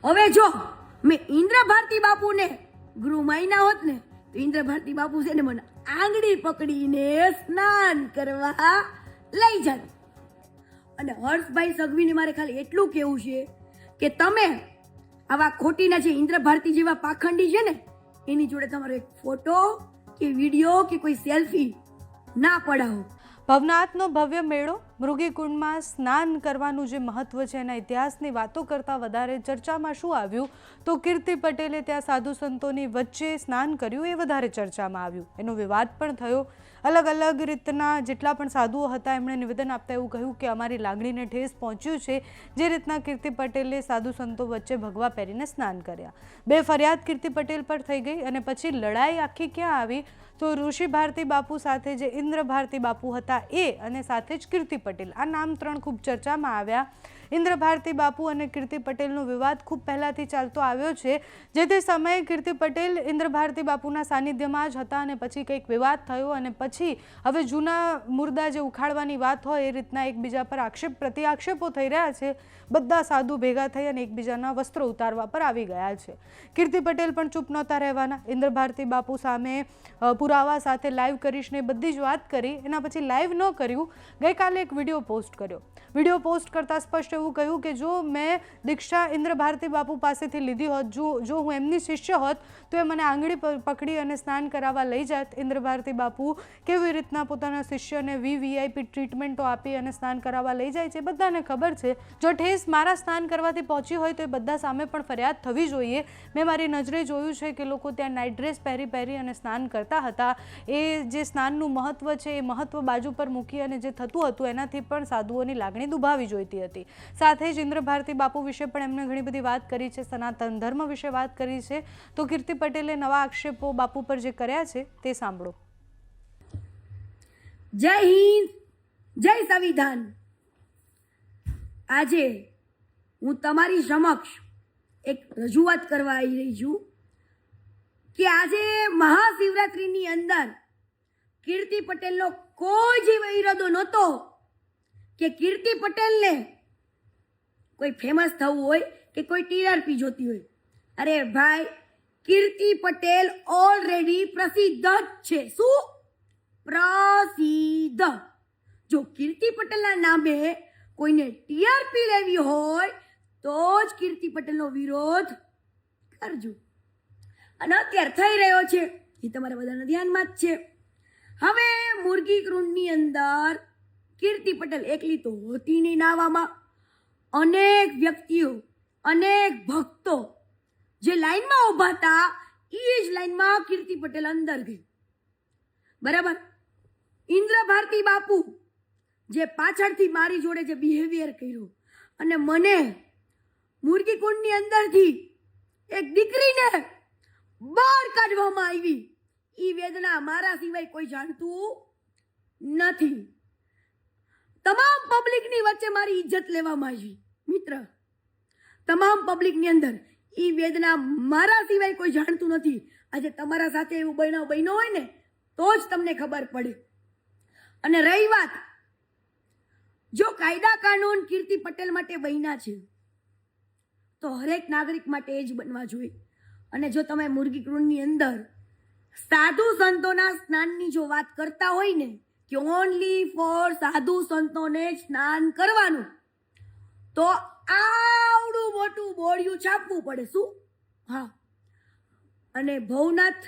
હવે જો મેં ઇન્દ્ર ભારતી બાપુને ગૃહ માયના હોત ને તો ઇન્દ્ર ભારતી બાપુ છે ને મને આંગળી પકડીને સ્નાન કરવા લઈ જાત. અને હર્ષભાઈ સગવીને મારે ખાલી એટલું કહેવું છે કે તમે આવા ખોટીના જે ઇન્દ્ર ભારતી જેવા પાખંડી છે ને એની જોડે તમારો એક ફોટો કે વિડીયો કે કોઈ સેલ્ફી ના પડાવો. ભવનાથનો ભવ્ય મેળો મૃગીકુંડમાં સ્નાન કરવાનું જે મહત્વ છે એના ઇતિહાસની વાતો કરતાં વધારે ચર્ચામાં શું આવ્યું તો કીર્તિ પટેલે ત્યાં સાધુ સંતોની વચ્ચે સ્નાન કર્યું એ વધારે ચર્ચામાં આવ્યું. એનો વિવાદ પણ થયો. અલગ અલગ રીતના જેટલા પણ સાધુઓ હતા એમણે નિવેદન આપતા એવું કહ્યું કે અમારી લાગણીને ઠેસ પહોંચ્યું છે જે રીતના કીર્તિ પટેલે સાધુ સંતો વચ્ચે ભગવા પહેરીને સ્નાન કર્યા. બે ફરિયાદ કીર્તિ પટેલ પર થઈ ગઈ અને પછી લડાઈ આખી ક્યાં આવી તો ઋષિ ભારતી બાપુ સાથે જે ઇન્દ્ર ભારતી બાપુ હતા એ અને સાથે જ કીર્તિ પટેલ આ નામ ત્રણ ખૂબ ચર્ચામાં આવ્યા. ઇન્દ્ર ભારતી બાપુ અને કીર્તિ પટેલનો વિવાદ ખૂબ પહેલાંથી ચાલતો આવ્યો છે. જે તે સમયે કીર્તિ પટેલ ઇન્દ્ર ભારતી બાપુના સાનિધ્યમાં જ હતા અને પછી કંઈક વિવાદ થયો અને પછી હવે જૂના મુર્દા જે ઉખાડવાની વાત હોય એ રીતના એકબીજા પર પ્રત્યાક્ષેપો થઈ રહ્યા છે. બધા સાધુ ભેગા થઈ અને એકબીજાના વસ્ત્રો ઉતારવા પર આવી ગયા છે. કીર્તિ પટેલ પણ ચૂપ નહોતા રહેવાના. ઇન્દ્ર ભારતી બાપુ સામે પુરાવા સાથે લાઈવ કરીશ ને બધી જ વાત કરી. એના પછી લાઈવ ન કર્યું, ગઈકાલે એક વિડીયો પોસ્ટ કર્યો. વિડીયો પોસ્ટ કરતાં સ્પષ્ટ એવું કહ્યું કે જો મેં દીક્ષા ઇન્દ્ર ભારતી બાપુ પાસેથી લીધી હોત, જો હું એમની શિષ્ય હોત તો એ મને આંગળી પકડી અને સ્નાન કરાવવા લઈ જાત. ઇન્દ્ર ભારતી બાપુ કેવી રીતના પોતાના શિષ્યને વીઆઈપી ટ્રીટમેન્ટો આપી અને સ્નાન કરાવવા લઈ જાય છે બધાને ખબર છે. જો ઠેસ મારા સ્નાન કરવાથી પહોંચી હોય તો એ બધા સામે પણ ફરિયાદ થવી જોઈએ. મેં મારી નજરે જોયું છે કે લોકો ત્યાં નાઇટ ડ્રેસ પહેરી અને સ્નાન કરતા હતા. એ જે સ્નાનનું મહત્વ છે એ મહત્વ બાજુ પર મૂકી અને જે થતું હતું એનાથી પણ સાધુઓની લાગણી દુભાવી જોઈતી હતી. સાથે જ ઇન્દ્ર ભારતી બાપુ વિશે પણ એમણે ઘણી બધી વાત કરી છે, સનાતન ધર્મ વિશે વાત કરી છે. તો કીર્તિ પટેલે નવા આક્ષેપો બાપુ પર જે કર્યા છે તે સાંભળો. જય હિન્દ, જય સંવિધાન. આજે હું તમારી સમક્ષ એક રજૂઆત કરવા આવી રહી છું કે આજે મહાશિવરાત્રિની અંદર કીર્તિ પટેલનો કોઈ જ ઈરાદો નહોતો કે કીર્તિ પટેલને કોઈ ફેમસ થવું હોય કે કોઈ ટીઆરપી જોતી હોય. અરે ભાઈ, કીર્તિ પટેલ ઓલરેડી પ્રસિદ્ધ જ છે. શું પ્રસિદ્ધ? જો કીર્તિ પટેલના નામે કોઈને ટીઆરપી લેવી હોય તો જ કીર્તિ પટેલનો વિરોધ કરજો. અને અત્યારે થઈ રહ્યો છે એ તમારા બધાના ધ્યાનમાં જ છે. હવે મુરગી કુંડની અંદર કીર્તિ પટેલ એકલી તો હોતી નહીં નાવામાં. અનેક વ્યક્તિઓ, અનેક ભક્તો જે લાઈનમાં ઊભા હતા એ જ લાઈનમાં કીર્તિ પટેલ અંદર ગઈ. બરાબર. ઇન્દ્ર ભારતી બાપુ જે પાછળથી મારી જોડે જે બિહેવિયર કર્યું અને મને મુરગી કુંડની અંદરથી એક દીકરીને બહાર કાઢવામાં આવી, એ વેદના મારા સિવાય કોઈ જાણતું નથી. તમામ પબ્લિકની વચ્ચે મારી ઇજ્જત લેવામાં આવી. મિત્ર, તમામ પબ્લિકની અંદર એ વેદના મારા સિવાય કોઈ જાણતું નથી. આજે તમારા સાથે એવું બન્યો હોય ને તો જ તમને ખબર પડે. અને રહી વાત, જો કાયદા કાનૂન કીર્તિ પટેલ માટે બન્યા છે તો હરેક નાગરિક માટે એ જ બનવા જોઈએ. અને જો તમે મુરગી કુંડની અંદર સાધુ સંતોના સ્નાનની જો વાત કરતા હોય ને કે ઓનલી ફોર સાધુ સંતોને સ્નાન કરવાનું, તો આવડું મોટું બોડિયું છાપવું પડે. શું? હા. અને ભવનાથ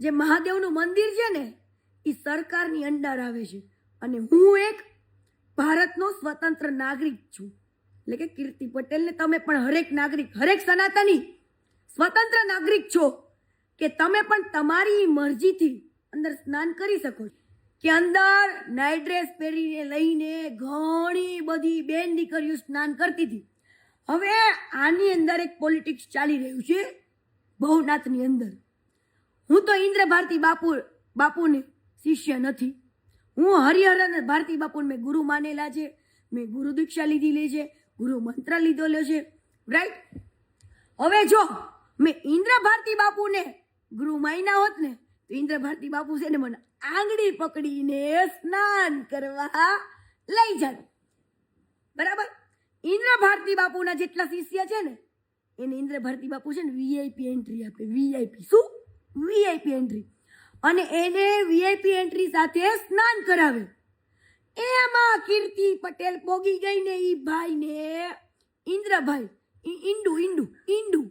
જે મહાદેવનું મંદિર છે ને એ સરકારની અંડર આવે છે અને હું એક ભારતનો સ્વતંત્ર નાગરિક છું. એટલે કે કીર્તિ પટેલને તમે પણ હરેક નાગરિક, હરેક સનાતની સ્વતંત્ર નાગરિક છો કે તમે પણ તમારી મરજીથી અંદર સ્નાન કરી શકો છો. કે અંદર નાઇટ ડ્રેસ પહેરીને લઈને ઘણી બધી બેન દીકરીઓ સ્નાન કરતી હતી. હવે આની અંદર એક પોલિટિક્સ ચાલી રહ્યું છે ભવનાથની અંદર. હું તો ઇન્દ્ર ભારતી બાપુને શિષ્ય નથી. હું હરિહર ભારતી બાપુને મેં ગુરુ માનેલા છે, મેં ગુરુ દીક્ષા લીધેલી છે, ગુરુ મંત્ર લીધેલો છે. રાઈટ. હવે જો મેં ઇન્દ્ર ભારતી બાપુને ગુરુ માન્યા હોત ને તો ઇન્દ્ર ભારતી બાપુ છે ને મને આંગળી પકડીને સ્નાન કરવા લઈ જાત. બરાબર. ઇન્દ્ર ભારતી બાપુના જેટલા શિષ્ય છે ને એને ઇન્દ્ર ભારતી બાપુ છે ને વીઆઈપી એન્ટ્રી આપે. વીઆઈપી શું? VIP entry. અને એને વીઆઈપી એન્ટ્રી સાથે સ્નાન કરાવે. એમાં કીર્તિ પટેલ પોગી ગઈ ને ઈ ભાઈને ઇન્દ્રભાઈ ઈંડુ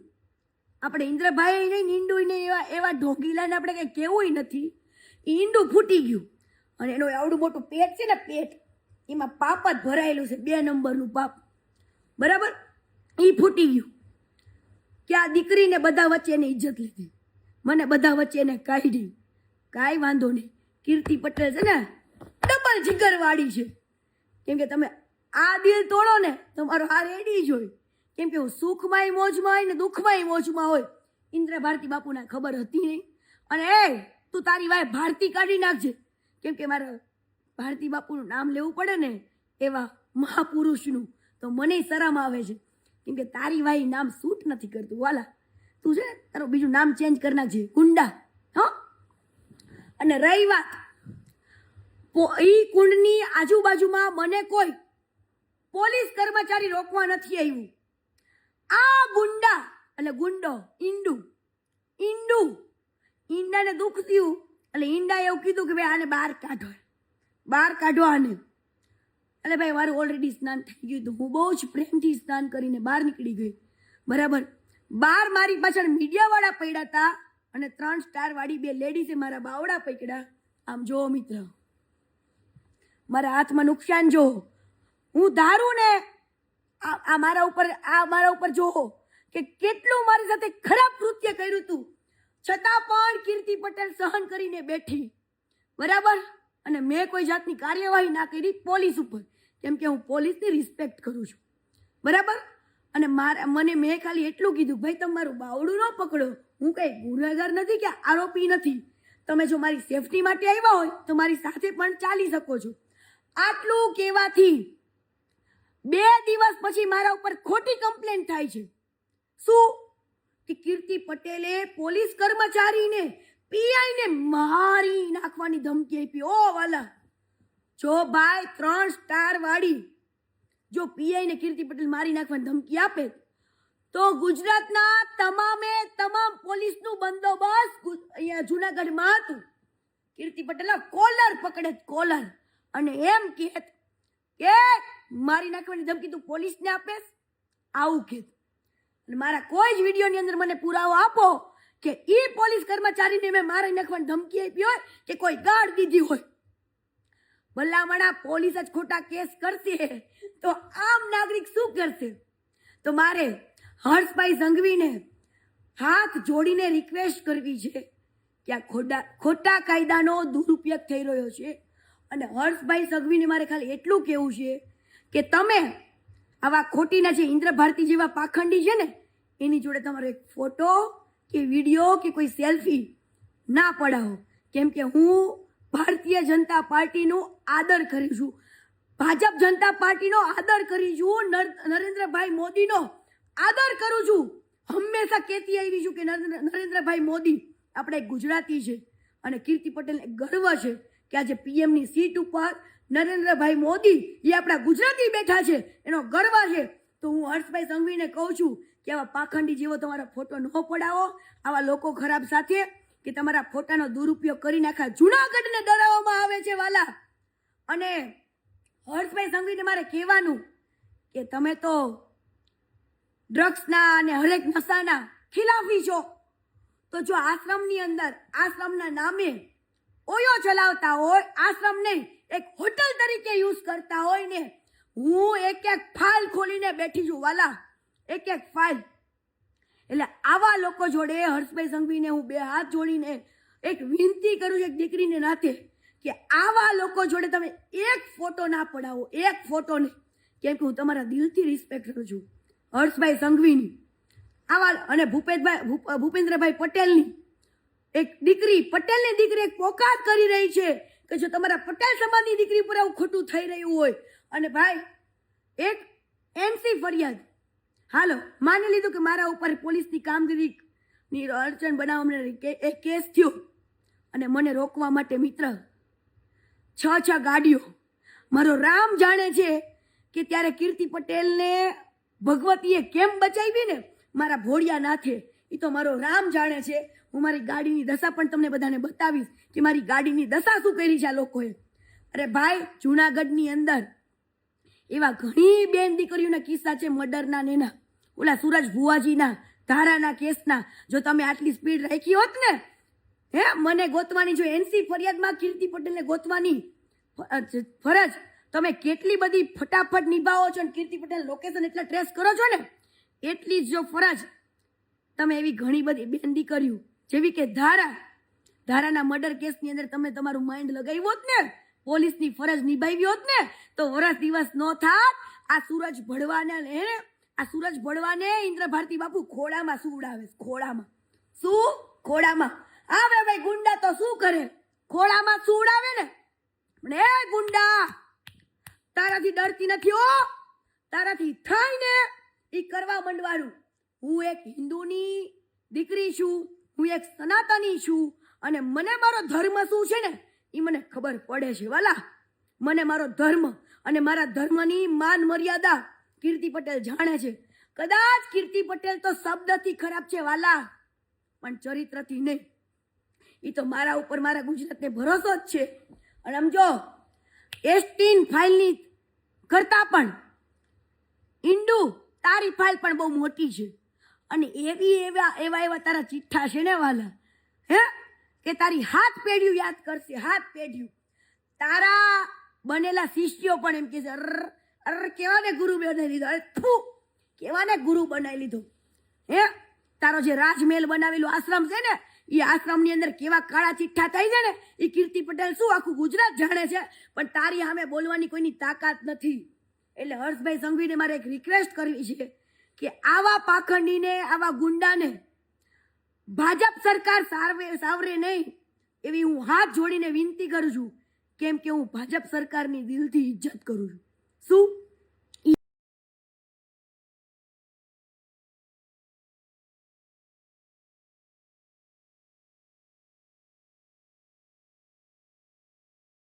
આપણે ઇન્દ્રભાઈ નહીં ઈંડુ ને એવા ઢોંગીલાને આપણે કંઈ કહેવું નથી. ઈંડુ ફૂટી ગયું અને એનો આવડું મોટું પેટ છે ને પેટ, એમાં પાપ જ ભરાયેલું છે, 2 નંબરનું પાપ. બરાબર? એ ફૂટી ગયું કે આ દીકરીને બધા વચ્ચે એને ઇજ્જત લીધી, મને બધા વચ્ચે એને કાઢી. કાંઈ વાંધો નહીં, કીર્તિ પટેલ છે ને ડબલ જીગરવાળી છે. કેમ કે તમે આ દિલ તોડો ને તમારો આ રેડી જ હોય. કેમ કે હું સુખમાંય મોજમાં હોય ને દુઃખમાંય મોજમાં હોય. ઇન્દ્ર ભારતી બાપુને ખબર હતી નહીં. અને એ તું તારી વાય ભારતી કાઢી નાખજે. કેમ કે મારે ભારતી બાપુનું નામ લેવું પડે ને એવા મહાપુરુષનું, તો મને શરમ આવે છે. કેમ કે તારી વાય નામ સૂટ નથી કરતું વાલા. તું છે ને તારું બીજું નામ ચેન્જ કરી નાખજે, ગુંડા. હા. અને રહી વાત ઈ કુંડની આજુબાજુમાં મને કોઈ પોલીસ કર્મચારી રોકવા નથી આવ્યું. આ ગુંડા એટલે ગુંડો ઈંડાને દુઃખ થયું એટલે ઈંડાએ એવું કીધું કે ભાઈ આને બહાર કાઢો આને. એટલે ભાઈ મારું ઓલરેડી સ્નાન થઈ ગયું હતું. હું બહુ જ પ્રેમથી સ્નાન કરીને બહાર નીકળી ગઈ. બરાબર? બહાર મારી પાછળ મીડિયાવાળા પડ્યા હતા અને 3 સ્ટારવાળી 2 લેડીઝે મારા બાવડા પકડ્યા. આમ જો મિત્ર, મારા હાથમાં નુકસાન જો. હું ધારું ને આ મારા ઉપર જોવો કે કેટલું મારી સાથે ખરાબ કૃત્ય કર્યું હતું, છતાં પણ કીર્તિ પટેલ સહન કરીને બેઠી. બરાબર? અને મેં કોઈ જાતની કાર્યવાહી ના કરી પોલીસ ઉપર, કેમ કે હું પોલીસની રિસ્પેક્ટ કરું છું. બરાબર? અને મેં ખાલી એટલું કીધું, ભાઈ તમે મારું બાવડું ન પકડો, હું કંઈ ગુનેગાર નથી કે આરોપી નથી. તમે જો મારી સેફટી માટે આવ્યા હોય તો મારી સાથે પણ ચાલી શકો છો. આટલું કહેવાથી 2 દિવસ પછી મારા ઉપર ખોટી કમ્પ્લેન થાય છે. શું? કે કીર્તિ પટેલે પોલીસ કર્મચારીને પીઆઈને મારી નાખવાની ધમકી આપી. ઓ વાલા, જો ભાઈ 3 સ્ટારવાળી જો પીઆઈને કીર્તિ પટેલ મારી નાખવાની ધમકી આપે તો ગુજરાતના તમામ પોલીસનું બંદોબસ્ત અહીંયા જુનાગઢમાં હતું. કીર્તિ પટેલના કોલર પકડે, કોલર, અને એમ કે મારી નાખવાની ધમકી તું પોલીસને આપેસ, આવું કે. અને મારા કોઈ જ વિડીયોની અંદર મને પુરાવો આપો કે એ પોલીસ કર્મચારીને મેં મારી નાખવાની ધમકી આપી હોય કે કોઈ ગાળ દીધી હોય. ભલામણા પોલીસ જ ખોટા કેસ કરશે તો આમ નાગરિક શું કરશે? તો મારે હર્ષભાઈ સંઘવીને હાથ જોડીને રિક્વેસ્ટ કરવી છે કે આ ખોટા કાયદાનો દુરુપયોગ થઈ રહ્યો છે. અને હર્ષભાઈ સંઘવીને મારે ખાલી એટલું કહેવું છે કે તમે આવા ખોટીના જે ઇન્દ્ર ભારતી જેવા પાખંડી છે ને એની જોડે તમારો એક ફોટો કે વિડીયો કે કોઈ સેલ્ફી ના પડાવો. કેમ કે હું ભારતીય જનતા પાર્ટીનો આદર કરું છું, ભાજપ જનતા પાર્ટીનો આદર કરું છું, નરેન્દ્રભાઈ મોદીનો આદર કરું છું. હંમેશા કહેતી આવી છું કે નરેન્દ્રભાઈ મોદી આપણે ગુજરાતી છે અને કીર્તિ પટેલને ગર્વ છે કે આજે પીએમની સીટ ઉપર નરેન્દ્રભાઈ મોદી એ આપણા ગુજરાતી બેઠા છે, એનો ગર્વ છે. તો હું હર્ષભાઈ સંઘવીને કહું છું કે આવા પાખંડી જેવો તમારા ફોટો ન પડાવો, આવા લોકો ખરાબ સાથે કે તમારા ફોટાનો દુરુપયોગ કરી નાખા જુનાગઢને ડરાવવામાં આવે છે વાલા. અને હર્ષભાઈ સંઘવીને મારે કહેવાનું કે તમે તો ડ્રગ્સના અને હરેક નશાના ખિલાફી છો. તો જો આશ્રમની અંદર આશ્રમના નામે ઓયો ચલાવતા હોય, આશ્રમ નહીં એક હોટલ તરીકે યુઝ કરતા હોય ને, હું એક ફાઇલ ખોલીને બેઠી છું વાલા, એક ફાઇલ. એટલે આવા લોકો જોડે હર્ષભાઈ સંઘવીને હું 2 હાથ જોડીને એક વિનંતી કરું છું એક દીકરીને નાતે કે આવા લોકો જોડે તમે એક ફોટો ના પડાવો, એક ફોટો નહીં. કેમ કે હું તમારા દિલથી રિસ્પેક્ટ કરું છું હર્ષભાઈ સંઘવીની. આવા અને ભૂપેન્દ્રભાઈ પટેલની એક દીકરી, પટેલની દીકરી એક પોકાર કરી રહી છે કે જો તમારા પટેલ સમાજની દીકરી પર આવું ખોટું થઈ રહ્યું હોય અને ભાઈ એક એનસી ફરિયાદ, હાલો માની લીધું કે મારા ઉપર પોલીસની કામગીરીની અડચણ બનાવવા એક કેસ થયો અને મને રોકવા માટે મિત્ર 6 ગાડીઓ. મારો રામ જાણે છે કે ત્યારે કીર્તિ પટેલને ભગવતીએ કેમ બચાવી ને, મારા ભોળિયા નાથે, એ તો મારો રામ જાણે છે. હું મારી ગાડીની દશા પણ તમને બધાને બતાવીશ કે મારી ગાડીની દશા શું કરી છે આ લોકોએ. અરે ભાઈ, જુનાગઢની અંદર એવા ઘણી બેન દીકરીઓના કિસ્સા છે મર્ડરના ને એના, ઓલા સુરજ ભુવાજીના, ધારાના કેસના. જો તમે આટલી સ્પીડ રાખી હોત ને, મને ગોતવાની, જો એનસી ફરિયાદમાં કીર્તિ પટેલને ગોતવાની ફરજ તમે કેટલી બધી ફટાફટ નિભાવો છો, અને કીર્તિ પટેલ લોકેશન એટલા ટ્રેસ કરો છો ને, એટલી જ જો ફરજ તમે એવી ઘણી બધી બેન દીકરીઓ જેવી કે ધારાના મર્ડર કેસની અંદર તમે તમારું માઇન્ડ લગાવ્યું હોત ને, પોલીસની ફરજ નિભાવી હોત ને, તો વરસ દિવસ ન થાત. આ સૂરજ ભળવાને ઇન્દ્ર ભારતી બાપુ ખોડામાં શું ઉડાવે? ખોડામાં આવે ભાઈ. ગુંડા તો શું કરે? ખોડામાં શું ઉડાવે ને. પણ એ ગુંડા, તારાથી ડરતી નથી હો, તારાથી થાય ને એ કરવા માંડવાનું. હું એક હિન્દુની દીકરી છું, હું એક સનાતની છું, અને મને મારો ધર્મ શું છે ને એ મને ખબર પડે છે વાલા. મને મારો ધર્મ અને મારા ધર્મની માન મર્યાદા કીર્તિ પટેલ જાણે છે. કદાચ કીર્તિ પટેલ તો શબ્દથી ખરાબ છે વાલા, પણ ચરિત્રથી નહીં. એ તો મારા ઉપર, મારા ગુજરાતને ભરોસો જ છે. અને આમ જો એસટીન ફાઇલની કરતા પણ ઇન્ડુ તારી ફાઇલ પણ બહુ મોટી છે, અને એવા તારા ચિઠ્ઠા છે ને વાલા, કે તારી હાથ પેઢીયું યાદ કરશે. હાથ પેઢીયું તારા બનેલા શિષ્યો પણ એમ કે છે, અર કેવાને ગુરુ બનાવી લીધો, અરે થૂ કેવાને ગુરુ બનાવી લીધો. તારો જે રાજમહેલ બનાવેલો આશ્રમ છે ને, એ આશ્રમની અંદર કેવા કાળા ચિઠ્ઠા થાય છે ને, એ કીર્તિ પટેલ શું આખું ગુજરાત જાણે છે, પણ તારી સામે બોલવાની કોઈની તાકાત નથી. એટલે હર્ષભાઈ સંઘવીને મારે એક રિક્વેસ્ટ કરવી છે કે આવા પાખંડીને, આવા ગુંડાને ભાજપ સરકાર સાવરે નહીં, એવી હું હાથ જોડીને વિનંતી કરું છું. કેમ કે હું ભાજપ સરકારની દિલથી ઇજ્જત કરું છું. શું